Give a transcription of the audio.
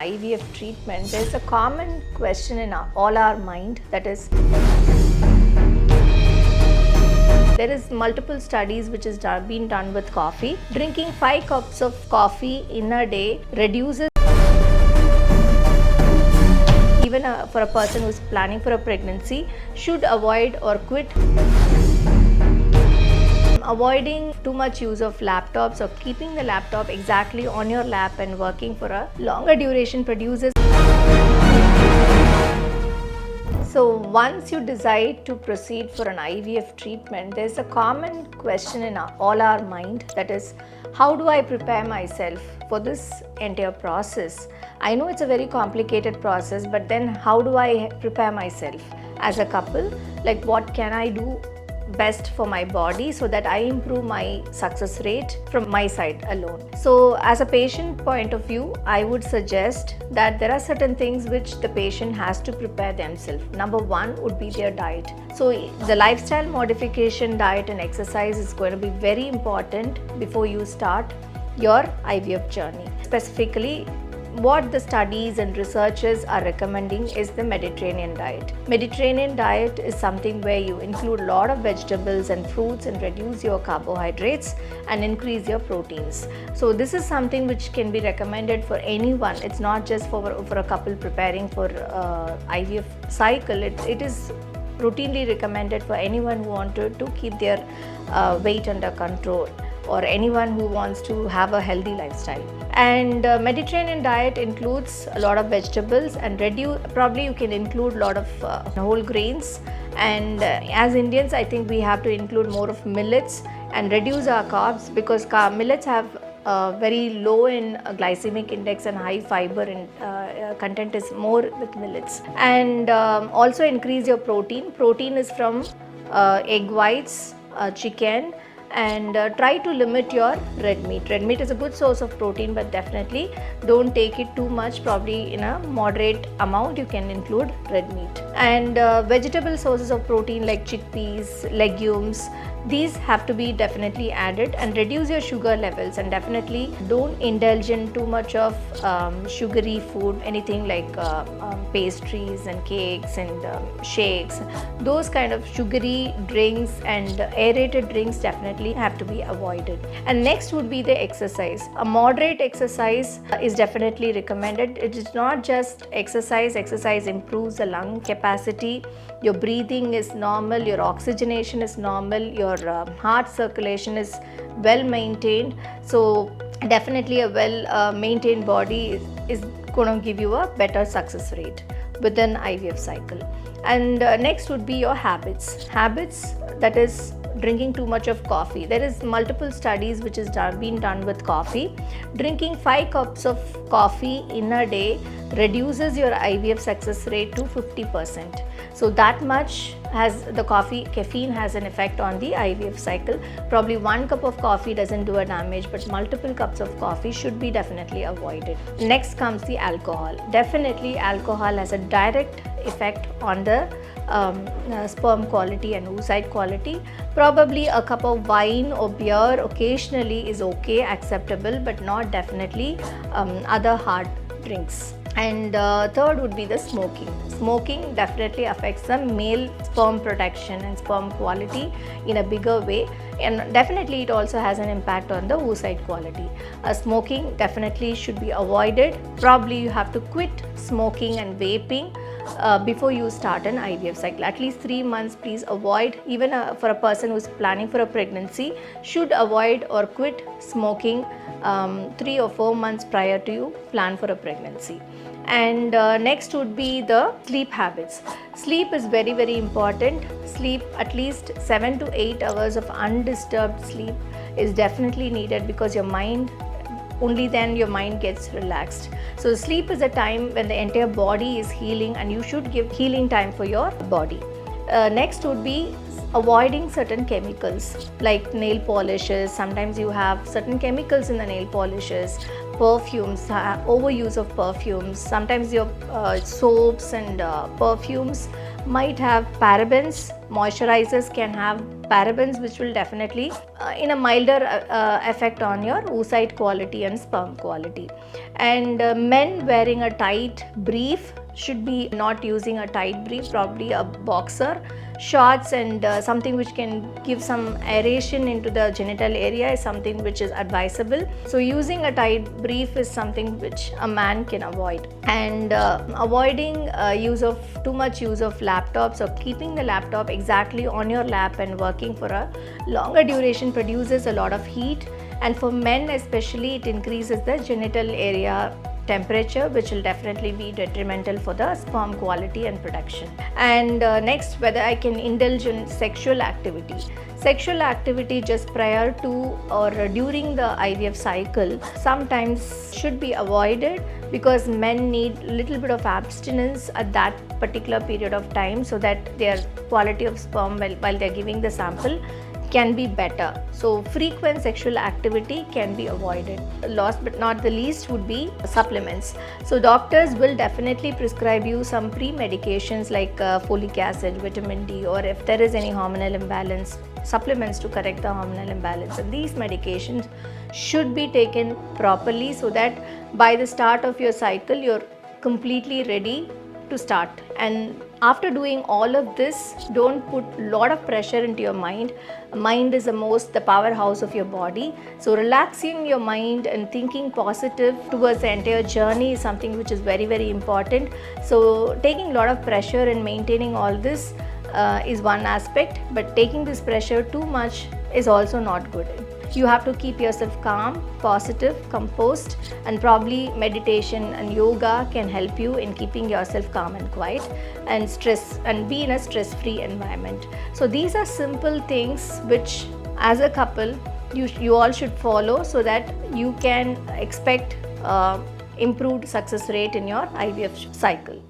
IVF treatment, there's a common question in all our mind, that is, there is multiple studies which is been done with coffee. Drinking 5 cups of coffee in a day reduces, even for a person who's planning for a pregnancy, should avoid or quit. Avoiding too much use of laptops or keeping the laptop exactly on your lap and working for a longer duration produces. So once you decide to proceed for an IVF treatment, there's a common question in all our mind, that is, how do I prepare myself for this entire process? I know it's a very complicated process, but then how do I prepare myself as a couple? Like, what can I do best for my body so that I improve my success rate from my side alone? So as a patient point of view, I would suggest that there are certain things which the patient has to prepare themselves. Number one would be their diet. So the lifestyle modification, diet and exercise is going to be very important before you start your IVF journey. Specifically, what the studies and researchers are recommending is the Mediterranean diet. Mediterranean diet is something where you include a lot of vegetables and fruits and reduce your carbohydrates and increase your proteins. So this is something which can be recommended for anyone. It's not just for a couple preparing for IVF cycle. It is routinely recommended for anyone who wanted to keep their weight under control, or anyone who wants to have a healthy lifestyle. And Mediterranean diet includes a lot of vegetables and probably you can include a lot of whole grains. And as Indians, I think we have to include more of millets and reduce our carbs, because millets have very low in glycemic index and high fiber content is more with millets. And also increase your protein. Protein is from egg whites, chicken, and try to limit your red meat. Red meat is a good source of protein, but definitely don't take it too much. Probably in a moderate amount you can include red meat. And vegetable sources of protein like chickpeas, legumes, these have to be definitely added, and reduce your sugar levels, and definitely don't indulge in too much of sugary food, anything like pastries and cakes and shakes. Those kind of sugary drinks and aerated drinks definitely have to be avoided. And next would be the exercise. A moderate exercise is definitely recommended. It is not just exercise. Exercise improves the lung capacity, your breathing is normal, your oxygenation is normal, your heart circulation is well maintained. So definitely a well maintained body is going to give you a better success rate within IVF cycle. And next would be your habits, that is, drinking too much of coffee. There is multiple studies which has been done with coffee. Drinking 5 cups of coffee in a day reduces your IVF success rate to 50%. So that much has the caffeine has an effect on the IVF cycle. Probably 1 cup of coffee doesn't do a damage, but multiple cups of coffee should be definitely avoided. Next comes the alcohol. Definitely alcohol has a direct effect on the sperm quality and oocyte quality. Probably a cup of wine or beer occasionally is okay, acceptable, but not definitely other hard drinks. And third would be the smoking. Smoking definitely affects the male sperm production and sperm quality in a bigger way, and definitely it also has an impact on the oocyte quality. Smoking definitely should be avoided. Probably you have to quit smoking and vaping before you start an IVF cycle. At least 3 months, please avoid. Even for a person who is planning for a pregnancy, should avoid or quit smoking 3 or 4 months prior to you plan for a pregnancy. And next would be the sleep habits. Sleep is very, very important. Sleep, at least 7 to 8 hours of undisturbed sleep is definitely needed, because only then your mind gets relaxed. So sleep is a time when the entire body is healing, and you should give healing time for your body. Next would be avoiding certain chemicals like nail polishes. Sometimes you have certain chemicals in the nail polishes, perfumes, overuse of perfumes. Sometimes your soaps and perfumes might have parabens. Moisturizers can have parabens, which will definitely in a milder effect on your oocyte quality and sperm quality. And men wearing a tight brief should be not using a tight brief, probably a boxer. Shorts and something which can give some aeration into the genital area is something which is advisable. So using a tight brief is something which a man can avoid. And avoiding too much use of laptops, or keeping the laptop exactly on your lap and working for a longer duration produces a lot of heat, and for men especially it increases the genital area temperature, which will definitely be detrimental for the sperm quality and production. And next, whether I can indulge in sexual activity. Sexual activity just prior to or during the IVF cycle sometimes should be avoided, because men need a little bit of abstinence at that particular period of time, so that their quality of sperm while they're giving the sample can be better. So frequent sexual activity can be avoided. Last but not the least would be supplements. So doctors will definitely prescribe you some pre-medications like folic acid, vitamin D, or if there is any hormonal imbalance, supplements to correct the hormonal imbalance. And these medications should be taken properly, so that by the start of your cycle you're completely ready to start. And after doing all of this, don't put a lot of pressure into your mind. Mind is the powerhouse of your body. So relaxing your mind and thinking positive towards the entire journey is something which is very, very important. So taking a lot of pressure and maintaining all this is one aspect, but taking this pressure too much is also not good. You have to keep yourself calm, positive, composed, and probably meditation and yoga can help you in keeping yourself calm and quiet, and be in a stress-free environment. So these are simple things which as a couple you all should follow, so that you can expect improved success rate in your IVF cycle.